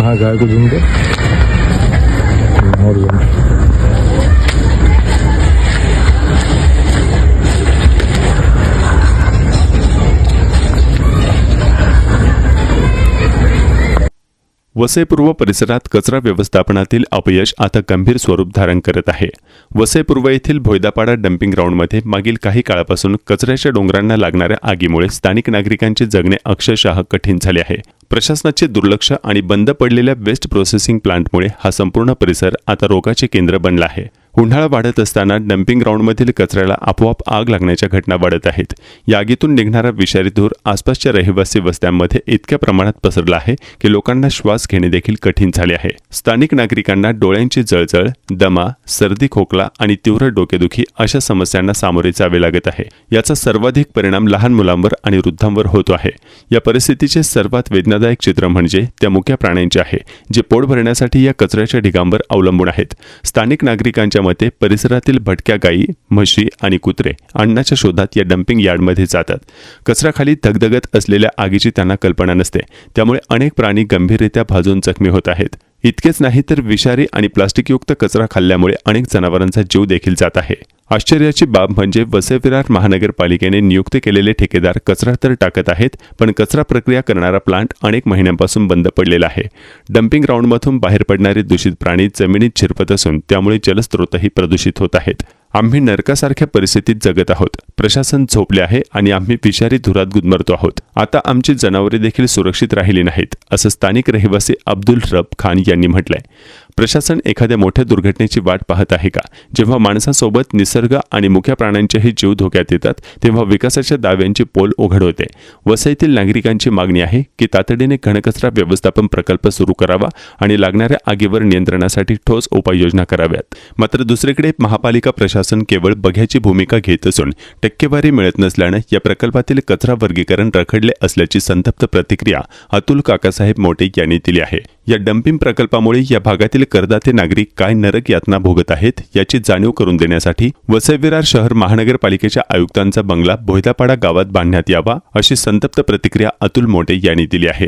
वहाँ गाय को झूम दे और वसई पूर्व परिसरात कचरा व्यवस्थापनातील अपयश आता गंभीर स्वरूप धारण करत आहे। वसई पूर्व येथील भोयदापाडा डम्पिंग ग्राउंडमध्ये मागील काही काळापासून कचऱ्याच्या डोंगरांना लागणाऱ्या आगीमुळे स्थानिक नागरिकांचे जगणे अक्षरशः कठीण झाले आहे। प्रशासनाचे दुर्लक्ष आणि बंद पडलेल्या वेस्ट प्रोसेसिंग प्लांटमुळे हा संपूर्ण परिसर आता रोगाचे केंद्र बनला आहे। उन्हाळा वाढत असताना डम्पिंग ग्राउंडमधील कचऱ्याला आपोआप आग लागण्याच्या घटना वाढत आहेत। या आगीतून निघणारा विषारी धूर आसपासच्या रहिवासी वस्त्यांमध्ये इतक्या प्रमाणात पसरला आहे की लोकांना श्वास घेणे देखील कठीण झाले आहे। स्थानिक नागरिकांना डोळ्यांची जळजळ, दमा, सर्दी, खोकला आणि तीव्र डोकेदुखी अशा समस्यांना सामोरे जावे लागत आहे। याचा सर्वाधिक परिणाम लहान मुलांवर आणि वृद्धांवर होतो आहे। या परिस्थितीचे सर्वात वेदनादायक चित्र म्हणजे त्या मुक्या प्राण्यांचे आहे जे पोट भरण्यासाठी या कचऱ्याच्या ढिगांवर अवलंबून आहेत। स्थानिक नागरिकांच्या मते परिसरातील भटक्या गायी, म्हशी आणि कुत्रे अन्नाच्या शोधात या डम्पिंग यार्डमध्ये जातात। कचऱ्याखाली धगधगत असलेल्या आगीची त्यांना कल्पना नसते, त्यामुळे अनेक प्राणी गंभीररित्या भाजून जखमी होत आहेत। इतकेच नाही तर विषारी आणि प्लास्टिकयुक्त कचरा खाल्ल्यामुळे अनेक जनावरांचा जीव देखील जात आहे। आश्चर्याची बाब म्हणजे वसई विरार महानगरपालिकेने नियुक्त केलेले ठेकेदार कचरा तर टाकत आहेत, पण कचरा प्रक्रिया करणारा प्लांट अनेक महिन्यांपासून बंद पडलेला आहे। डम्पिंग ग्राउंडमधून बाहेर पडणारे दूषित प्राणी जमिनीत शिरपत असून त्यामुळे जलस्रोतही प्रदूषित होत आहेत। आम्ही नरकासारख्या परिस्थितीत जगत आहोत। प्रशासन झोपले आहे आणि आम्ही विषारी धुरात गुदमरतो आहोत। आता आमची जनावरे देखील सुरक्षित राहिली नाहीत, असं स्थानिक रहिवासी अब्दुल रब खान यांनी म्हटलंय। प्रशासन एखाद्या मोठ्या दुर्घटनेची वाट पाहत आहे का? जेव्हा माणसासोबत निसर्ग आणि मुक्या प्राण्यांचेही जीव धोक्यात येतात तेव्हा विकासाच्या दाव्यांची पोल उघड होते। वसईतील नागरिकांची मागणी आहे की तातडीने घनकचरा व्यवस्थापन प्रकल्प सुरू करावा आणि लागणाऱ्या आगीवर नियंत्रणासाठी ठोस उपाययोजना कराव्यात। मात्र दुसरीकडे महापालिका प्रशासन केवळ बघ्याची भूमिका घेत असून टक्केवारी मिळत नसल्याने या प्रकल्पातील कचरा वर्गीकरण रखडले असल्याची संतप्त प्रतिक्रिया अतुल काकासाहेब मोटे यांनी दिली आहे। या डम्पिंग प्रकल्पामुळे या भागातील करदाते नागरिक काय नरक यातना भोगत आहेत याची जाणीव करून देण्यासाठी वसई विरार शहर महानगरपालिकेच्या आयुक्तांचा बंगला भोयदापाडा गावात बांधण्यात यावा, अशी संतप्त प्रतिक्रिया अतुल मोटे यांनी दिली आहे।